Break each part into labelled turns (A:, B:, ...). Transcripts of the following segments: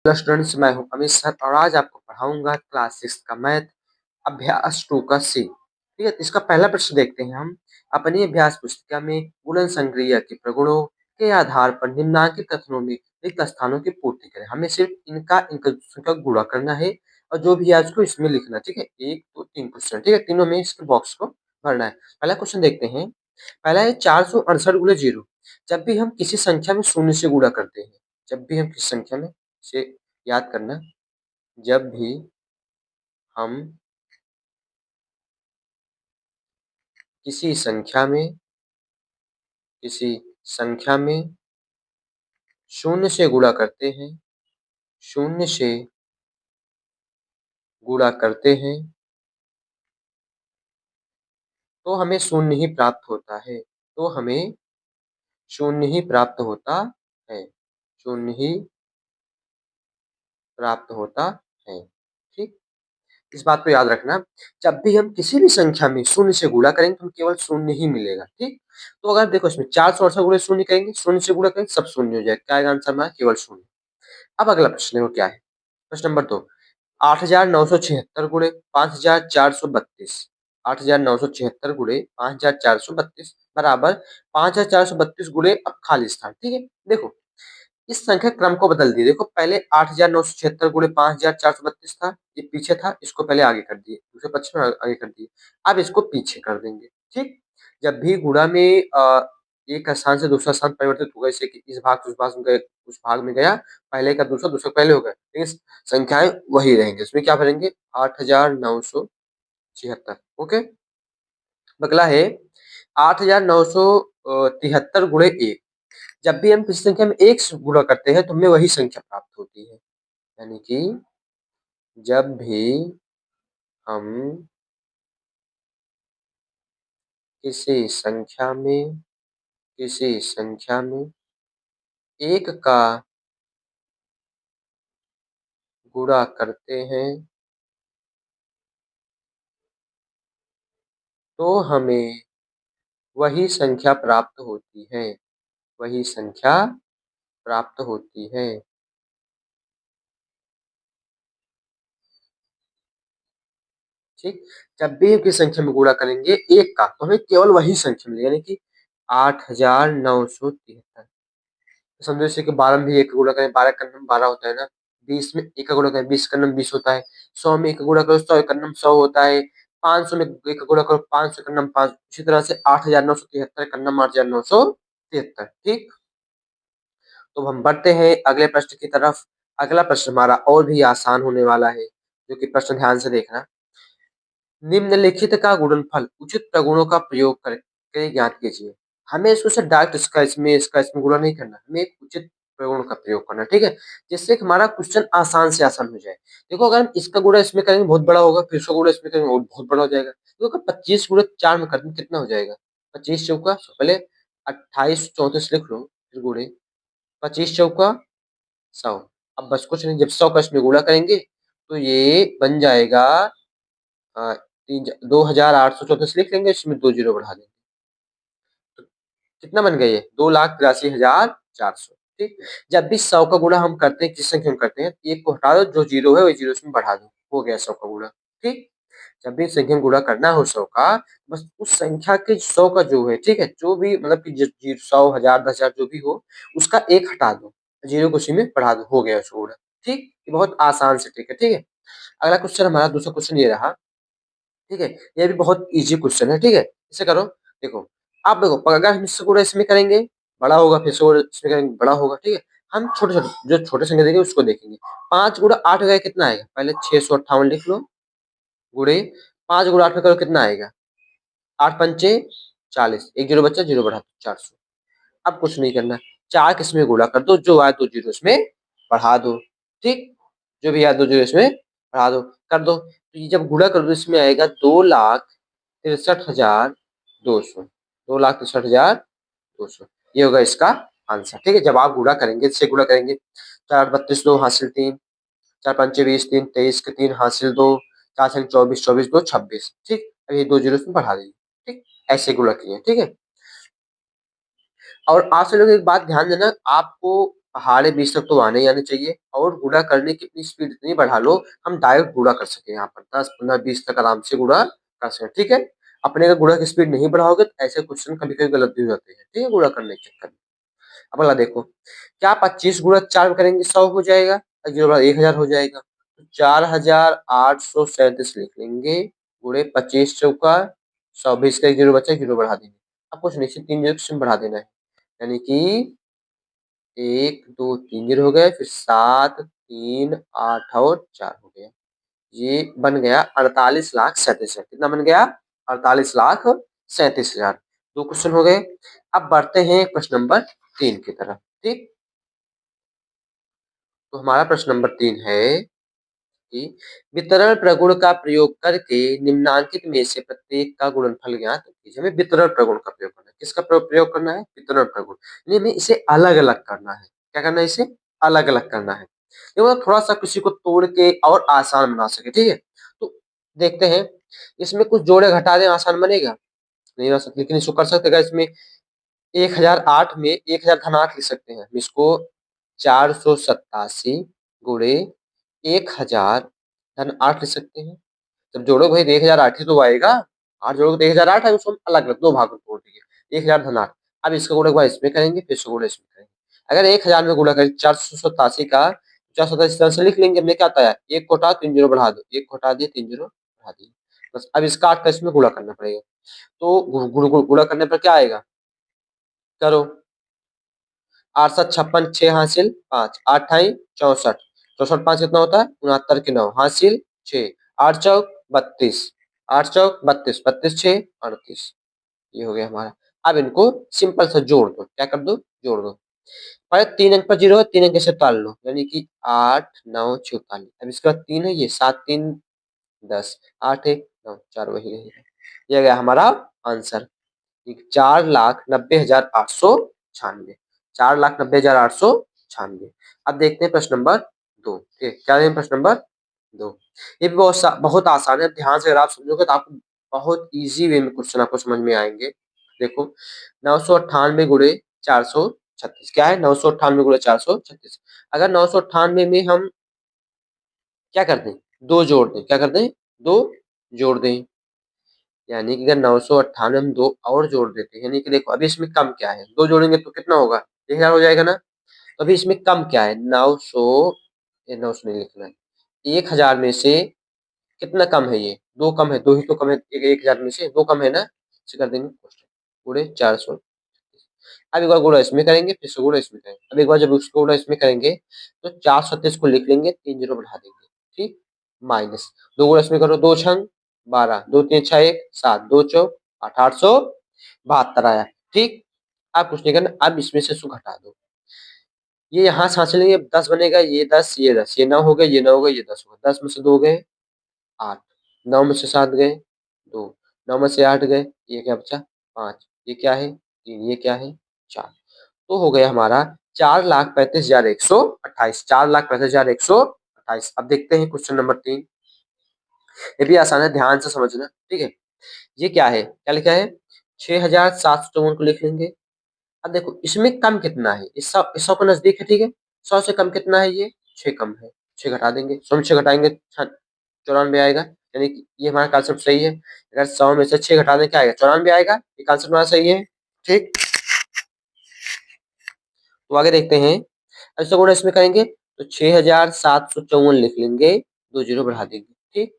A: Hello students, मैं हूं Amit sir और आज आपको पढ़ाऊंगा क्लास 6 का मैथ अभ्यास 2 का सी। ठीक है, तो इसका पहला प्रश्न देखते हैं हम। अपनी अभ्यास पुस्तिका में गुणन संक्रिया के प्रगुणों के आधार पर निम्नांकित कथनों में रिक्त स्थानों की पूर्ति करें। हमें सिर्फ इनका गुणा करना है और जो भी है उसको इसमें लिखना। ठीक है, 1 2 3 क्वेश्चन। ठीक है, तीनों में इसके बॉक्स को भरना है। पहला क्वेश्चन देखते हैं। पहला है 468 गुणे 0। जब भी हम किसी संख्या में शून्य से गुणा करते हैं, जब भी हम किसी संख्या में से याद करना, जब भी हम किसी संख्या में किसी संख्या में शून्य से गुणा करते हैं, शून्य से गुणा करते हैं तो हमें शून्य ही प्राप्त होता है। तो हमें शून्य ही प्राप्त होता है। शून्य ही प्राप्त होता है। ठीक, इस बात को याद रखना। जब भी हम किसी भी संख्या में शून्य से गुणा करेंगे तो केवल शून्य ही मिलेगा। ठीक, तो अगर देखो इसमें 468 गुणे शून्य करेंगे, शून्य से गुणा करेंगे, सब शून्य हो जाएगा। क्या आएगा आंसर में? केवल शून्य। अब अगला प्रश्न देखो क्या है। प्रश्न नंबर 2। 8,976 गुणे 5,432। 8,976 गुणे 5,432 बराबर 5,432 गुणे अब खाली स्थान। ठीक है, देखो इस संख्या क्रम को बदल दिए। देखो पहले 8,976 गुणे 5,432 था, ये पीछे था, इसको पहले आगे कर दिए, दूसरे पक्ष में आगे कर दिए। अब इसको पीछे कर देंगे। ठीक, जब भी गुणा में एक स्थान से दूसरा स्थान परिवर्तित होगा, जैसे कि इस भाग से उस भाग में गया, पहले का दूसरा, दूसरा पहले हो गया, लेकिन संख्याएं वही रहेंगे। इसमें क्या भरेंगे? 8,976। ओके, अगला है 8,973 गुणे 1। जब भी हम किसी संख्या में 1 से गुणा करते हैं तो हमें वही संख्या प्राप्त होती है। यानी कि जब भी हम किसी संख्या में किसी संख्या में 1 का गुणा करते हैं तो हमें वही संख्या प्राप्त होती है। वही संख्या प्राप्त होती है। ठीक, जब भी हम किसी संख्या में गुणा करेंगे 1 का तो हमें केवल वही संख्या मिलेगी, यानी कि 8,973। समझो जैसे कि 12 में भी 1 का गुणा करें, 12 का नम 12 होता है ना। 20 में 1 का गुणा करें, 20 का नम 20 होता है। 100 में 1 का गुणा करो, 100 का नम 100 होता है। 500 में 1 का गुणा करो, 500 का नम 5। इसी तरह से 8,973 का नम 8,973। ठीक, तो हम बढ़ते हैं अगले प्रश्न की तरफ। अगला प्रश्न हमारा और भी आसान होने वाला है, जो कि प्रश्न ध्यान से देखना। निम्नलिखित का गुणनफल उचित प्रगुणों का प्रयोग करके ज्ञात कीजिए। हमें इसको सिर्फ डायरेक्ट इसका इसमें गुणा नहीं करना, हमें एक उचित प्रगुण का प्रयोग करना। ठीक है, जिससे कि हमारा क्वेश्चन आसान से आसान हो जाए। देखो अगर हम इसका गुणा इसमें करेंगे बहुत बड़ा होगा, फिर इसका गुणा इसमें करेंगे और बहुत बड़ा हो जाएगा। तो अगर 25 गुणा 4 में करते कितना हो जाएगा? 25 चौका पहले 28 34 लिख लो, फिर गुणे 25 चौका 100। अब बस कुछ नहीं, जब 100 का इसमें गुणा करेंगे तो ये बन जाएगा 2,834 लिख लेंगे, इसमें 2 जीरो बढ़ा देंगे। तो कितना बन गया ये? 2,83,400। ठीक, जब भी 100 का गुणा हम करते हैं, किस संख्या में करते हैं, एक को हटा दो, जो जीरो है वही जीरो इसमें बढ़ा दो, हो गया 100 का गुणा। ठीक, जब भी संख्या में गुणा करना हो 100 का, बस उस संख्या के 100 का जो है, ठीक है, जो भी मतलब कि 100, 1000, 10,000 जो भी हो, उसका एक हटा दो, जीरो को उसी में बढ़ा दो, हो गया 100 गुणा। ठीक, ये बहुत आसान से ट्रिक है। ठीक है, अगला क्वेश्चन हमारा दूसरा क्वेश्चन ये रहा। ठीक है, ये भी बहुत ईज़ी क्वेश्चन है। ठीक है, इसे करो। देखो, आप देखो अगर हम इससे गुणा इसमें करेंगे, बड़ा होगा, फिर से इसमें करेंगे, बड़ा होगा। ठीक है, हम छोटे-छोटे जो छोटे संख्या देंगे उसको देखेंगे। 5 गुणा 8 का कितना आएगा? पहले 658 लिख लो, गुणे 5 गुणा 8 में करो, कितना आएगा? 8 पंचे 40, एक जीरो बचा, जीरो बढ़ा दो, 400। अब कुछ नहीं करना, 4 किसमें गुणा कर दो, जो आए 2 जीरो इसमें बढ़ा दो। ठीक, जो भी आए 2 जीरो इसमें बढ़ा दो, कर दो। तो ये जब गुणा कर दो इसमें आएगा 2,63,200। 2,63,200 ये होगा इसका आंसर। ठीक है, जब आप गुणा करेंगे, इससे गुणा करेंगे, 4 32 2 हासिल 3, 4 पंचे 20 3 23 के 3 हासिल 2, 4 छक 24 24 2 26। ठीक, अब ये 2 जीरो इसमें बढ़ा दीजिए। ठीक, ऐसे गुणा किए। ठीक है, और आप सभी लोग एक बात ध्यान देना, आपको पहाड़ी 20 तक तो आने ही आने चाहिए और गुणा करने की अपनी स्पीड इतनी बढ़ा लो हम डायरेक्ट गुणा कर सके, यहाँ पर 10 15 20 तक आराम से गुणा कर सके। ठीक है, अपने अगर गुणा की स्पीड नहीं बढ़ाओगे तो ऐसे क्वेश्चन कभी कभी गलत भी हो जाते हैं। ठीक है, गुणा करने के चक्कर में। अब अगला देखो, क्या 25 गुणा 4 करेंगे 100 हो जाएगा, 1000 हो जाएगा, तो 4837 लिख लेंगे, गुणे 25 चौका 100, 20 का 1 जीरो बचा, 0 बढ़ा देंगे। अब कुछ नहीं, 3 जीरो क्वेश्चन बढ़ा देना है, यानी कि 1 2 3 जीरो हो गए, फिर 7 3 8 और 4 हो गया। ये बन गया 48,37,000। कितना बन गया? 48,37,000। 2 क्वेश्चन हो गए। अब बढ़ते हैं प्रश्न नंबर 3 की तरफ। ठीक, तो हमारा प्रश्न नंबर 3 है कि वितरण प्रगुण का प्रयोग करके निम्नांकित में से प्रत्येक का गुणनफल ज्ञात कीजिए। हमें वितरण प्रगुण का प्रयोग करना है। किसका प्रयोग करना है? वितरण प्रगुण। यानी हमें इसे अलग अलग करना है। क्या करना है? इसे अलग अलग करना है, देखो थोड़ा सा किसी को तोड़ के और आसान बना सके। ठीक है, तो देखते हैं, इसमें कुछ जोड़े घटा दें आसान बनेगा? नहीं बना सकते, लेकिन इसको कर सकते हैं। इसमें 1008 में 1000 लिख सकते हैं, इसको 487 गुणे 1000 लिख सकते हैं। जब जोड़ोगे भाई 1008 ही तो आएगा, 8 जोड़ोगे तो 1008 है, उसको हम अलग अलग 2 भागों में तोड़ दिए, 1000 अब इसका गुणा एक बार इसमें करेंगे, फिर इसका गुणा इसमें करेंगे। अगर 1000 में गुणा करें 487 का 487 तरह से लिख लेंगे, हमने क्या बताया, एक को हटा 3 जीरो बढ़ा दो, एक को हटा दिए 3 जीरो बढ़ा दिए, बस। अब इसका 8 का इसमें गुणा करना पड़ेगा, तो गुणा करने पर क्या आएगा, करो। 856 6 हासिल 5, 8 ठाई 64, 64 5 कितना होता है, 69 के 9 हासिल 6, 8 चौक 32, 8 चौक 32, 32 6 38। ये हो गया हमारा। अब इनको सिंपल सा जोड़ दो, क्या कर दो, जोड़ दो। पहले 3 अंक पर जीरो है, 3 अंक से ताल लो, यानी कि 8 9 44। अब इसके बाद 3 है, ये 7 3 10, 8 1 9 4 वही रहेगा। ये गया हमारा आंसर, 4,90,896, 4,90,896। अब देखते हैं प्रश्न नंबर 2। ठीक, क्या है प्रश्न नंबर 2? ये भी बहुत आसान है, ध्यान से अगर आप समझोगे तो आपको बहुत इजी वे में क्वेश्चन आपको समझ में आएंगे। देखो, 998 गुणे 436, क्या है 998 गुणे 436। अगर 998 में हम क्या कर दें, 2 जोड़ दें, क्या कर दें, 2 जोड़ दें, यानी कि अगर 998 हम 2 और जोड़ देते हैं, यानी कि देखो अभी इसमें कम क्या है, 2 जोड़ेंगे तो कितना होगा, 1000 हो जाएगा ना। तो अभी इसमें कम क्या है, 900, ये 900 नहीं लिखना है, 1000 में से कितना कम है, ये 2 कम है, 2 ही तो कम है, 1000 में से 2 कम है ना, इसे कर देंगे गुणे 400। अब एक बार गुणा इसमें करेंगे, फिर से गुणा इसमें करेंगे। अब एक बार जब उसको गुणा इसमें करेंगे तो 436 को लिख लेंगे, 3 जीरो बढ़ा देंगे। ठीक, माइनस 2 गुणा इसमें करो, 2 छंग 12, 2 3 6 1 7, 2 चौक 8, 872 आया। ठीक, अब कुछ नहीं करना, अब इसमें से इसको घटा दो, ये यहाँ से हासिल लेंगे 10 बनेगा, ये 10 ये 10, ये 9 हो गए, ये 9 हो गए, ये 10 हो गए, 10 में से 2 गए 8, 9 में से 7 गए 2, 9 में से 8 गए, ये क्या बचा 5, ये क्या है 3, ये क्या है 4। तो हो गया हमारा 4,35,128, 4,35,128। अब देखते हैं क्वेश्चन नंबर 3। ये भी आसान है, ध्यान से समझना। ठीक है, ये क्या है, क्या लिखा है, 6,754 को लिख लेंगे। अब देखो इसमें कम कितना है, इस 100 के नजदीक है। ठीक है, 100 से कम कितना है, ये 6 कम है, 6 घटा देंगे, 100 में 6 घटाएंगे 94 आएगा, यानी कि ये हमारा कॉन्सेप्ट सही है। अगर 100 में से 6 घटा दें क्या आएगा, 94 आएगा, ये कॉन्सेप्ट हमारा सही है। ठीक, तो आगे देखते हैं, ऐसा गुणा इसमें करेंगे तो 6,754 लिख लेंगे, 2 जीरो बढ़ा देंगे। ठीक,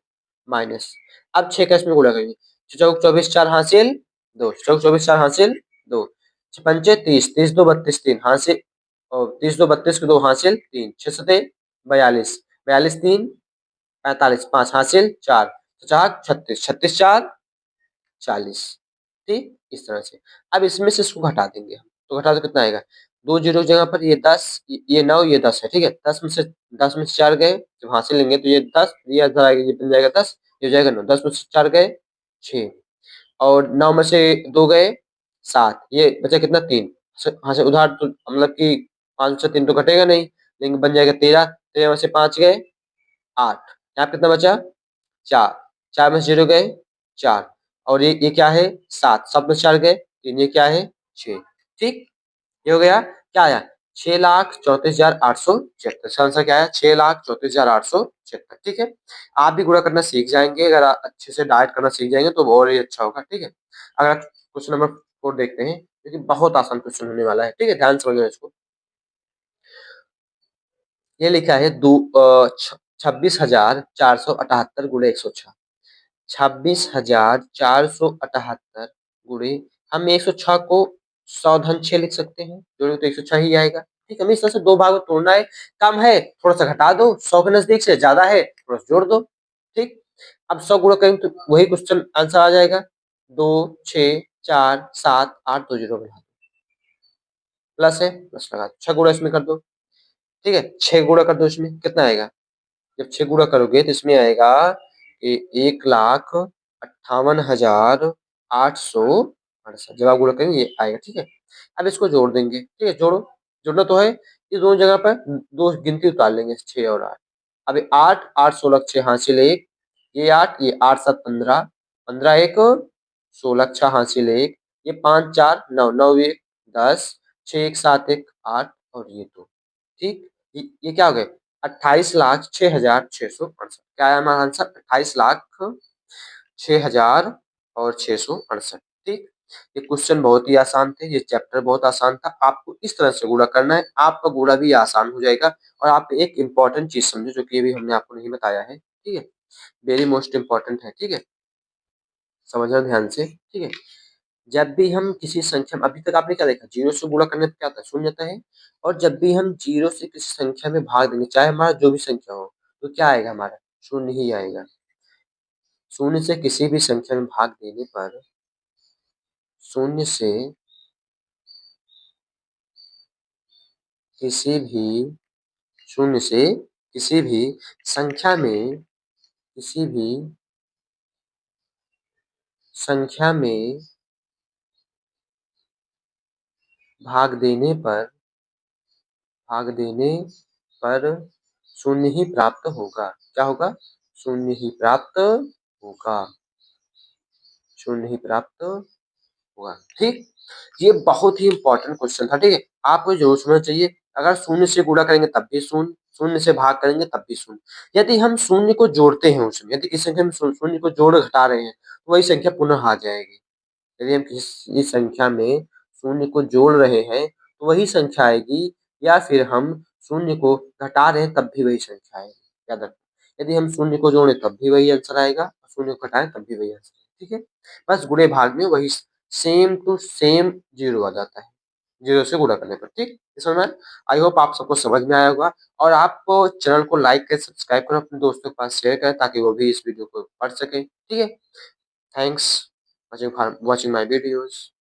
A: माइनस, अब 6 का इसमें गुणा करेंगे, 6 चौक 24 4 हासिल 2, 6 चौक 24 4 हासिल 2, 6 पंचे 30, 30 2 32 3 हासिल, और 30 2 32 के 2 हासिल 3, 6 सते 42, 42 3 45, 5 हासिल 4, 4 36, 36 4 40। ठीक, इस तरह से। अब इसमें से इसको घटा देंगे हम, तो घटा दो कितना आएगा, 2 जीरो की जगह पर ये 10, ये 9, ये 10 है। ठीक है, 10 में से 4 गए, जब हासिल लेंगे तो ये 10, ये इधर आएगा, ये बन जाएगा 10, ये हो जाएगा 9, 10 में से 4 गए 6, और 9 में से 2 गए 7, ये बचा कितना 3, हाँ से उधार तो मतलब कि 5 से 3 तो घटेगा नहीं, लेकिन बन जाएगा 13, 13 में से 5 गए 8, यहाँ कितना बचा 4, 4 में से 0 गए 4, और ये क्या है 7, 7 में से 4 गए 3, ये क्या है 6। ठीक, ये हो गया, क्या आया 6,34,876। इसका आंसर क्या है? 6,34,876। ठीक है, आप भी गुणा करना सीख जाएंगे। अगर आप अच्छे से डाइट करना सीख जाएंगे तो और ही अच्छा होगा। ठीक है, अगर आप क्वेश्चन नंबर 4 देखते हैं, क्योंकि बहुत आसान क्वेश्चन होने वाला है। ठीक है, ध्यान से समझना इसको। ये लिखा है 26,478 गुणे 106। 26,478 गुणे, हम 106 को 100 धन 6 लिख सकते हैं, जोड़ेंगे तो 106 ही आएगा। ठीक है, हमें इस तरह से दो भाग में तोड़ना है। कम है थोड़ा सा घटा दो, 100 के नजदीक से ज्यादा है थोड़ा सा जोड़ दो। ठीक, अब 100 गुणा करेंगे तो वही क्वेश्चन आंसर आ जाएगा। 2, 6, 4, 7, 8, 2 जीरो बढ़ा दो, प्लस है प्लस लगा दो, 6 गुणा इसमें कर दो। ठीक है, 6 गुणा कर दो, इसमें कितना आएगा? जब 6 गुणा करोगे तो इसमें आएगा 1,58,868। जब आप गुणा करेंगे ये आएगा। ठीक है, अब इसको जोड़ देंगे। ठीक है, जोड़ो, जोड़ना तो है। ये दोनों जगह पर दो गिनती उतार लेंगे, 6 और 8। अब 8, 8 16 6 हासिल 1, ये 8, ये 8 7 15, 15 1 16 6 हासिल 1, ये 5 4 9, 9 1 10, 6 1 7 1 8 और ये 2। ठीक, ये क्या हो गए? 28,06,668। क्या है हमारा आंसर? 28,06,668। ठीक, ये क्वेश्चन बहुत ही आसान थे, ये चैप्टर बहुत आसान था। आपको इस तरह से गुणा करना है, आपका गुणा भी आसान हो जाएगा। और आप एक इंपॉर्टेंट चीज समझो, जो कि अभी हमने आपको नहीं बताया है। ठीक है, वेरी मोस्ट इंपॉर्टेंट है। ठीक है, समझना ध्यान से। ठीक है, जब भी हम किसी संख्या में, अभी तक आपने क्या देखा, जीरो से गुणा करने पे क्या आता है? शून्य आता है। और जब भी हम जीरो से किसी संख्या में भाग देंगे, चाहे हमारा जो भी संख्या हो, तो क्या आएगा? हमारा शून्य ही आएगा। शून्य से किसी भी संख्या में भाग देने पर, शून्य से किसी भी शून्य से किसी भी संख्या में, किसी भी संख्या में भाग देने पर, भाग देने पर शून्य ही प्राप्त होगा। क्या होगा? शून्य ही प्राप्त होगा, शून्य ही प्राप्त होगा। ठीक, ये बहुत ही इंपॉर्टेंट क्वेश्चन था। ठीक है, आपको जरूर समझना चाहिए। अगर शून्य से गुणा करेंगे तब भी शून्य, शून्य से भाग करेंगे तब भी शून्य। यदि हम शून्य को जोड़ते हैं उसमें, यदि किसी संख्या में शून्य को जोड़ घटा रहे हैं, तो वही संख्या पुनः आ जाएगी। यदि हम किसी संख्या में शून्य को जोड़ रहे हैं तो वही संख्या आएगी, या फिर हम शून्य को घटा रहे हैं तब भी वही संख्या आएगी। याद रखना, यदि हम शून्य को जोड़ें तब भी वही आंसर आएगा, और शून्य को घटाएं तब भी वही आंसर आएगा। ठीक है, बस गुणे भाग में वही सेम टू सेम जीरो आ जाता है, जीरो से गुणा करने पर। ठीक, इस समझ में? आई होप आप सबको समझ में आया होगा। और आपको चैनल को लाइक करें, सब्सक्राइब करें, अपने दोस्तों के पास शेयर करें, ताकि वो भी इस वीडियो को पढ़ सकें। ठीक है, थैंक्स watching my videos.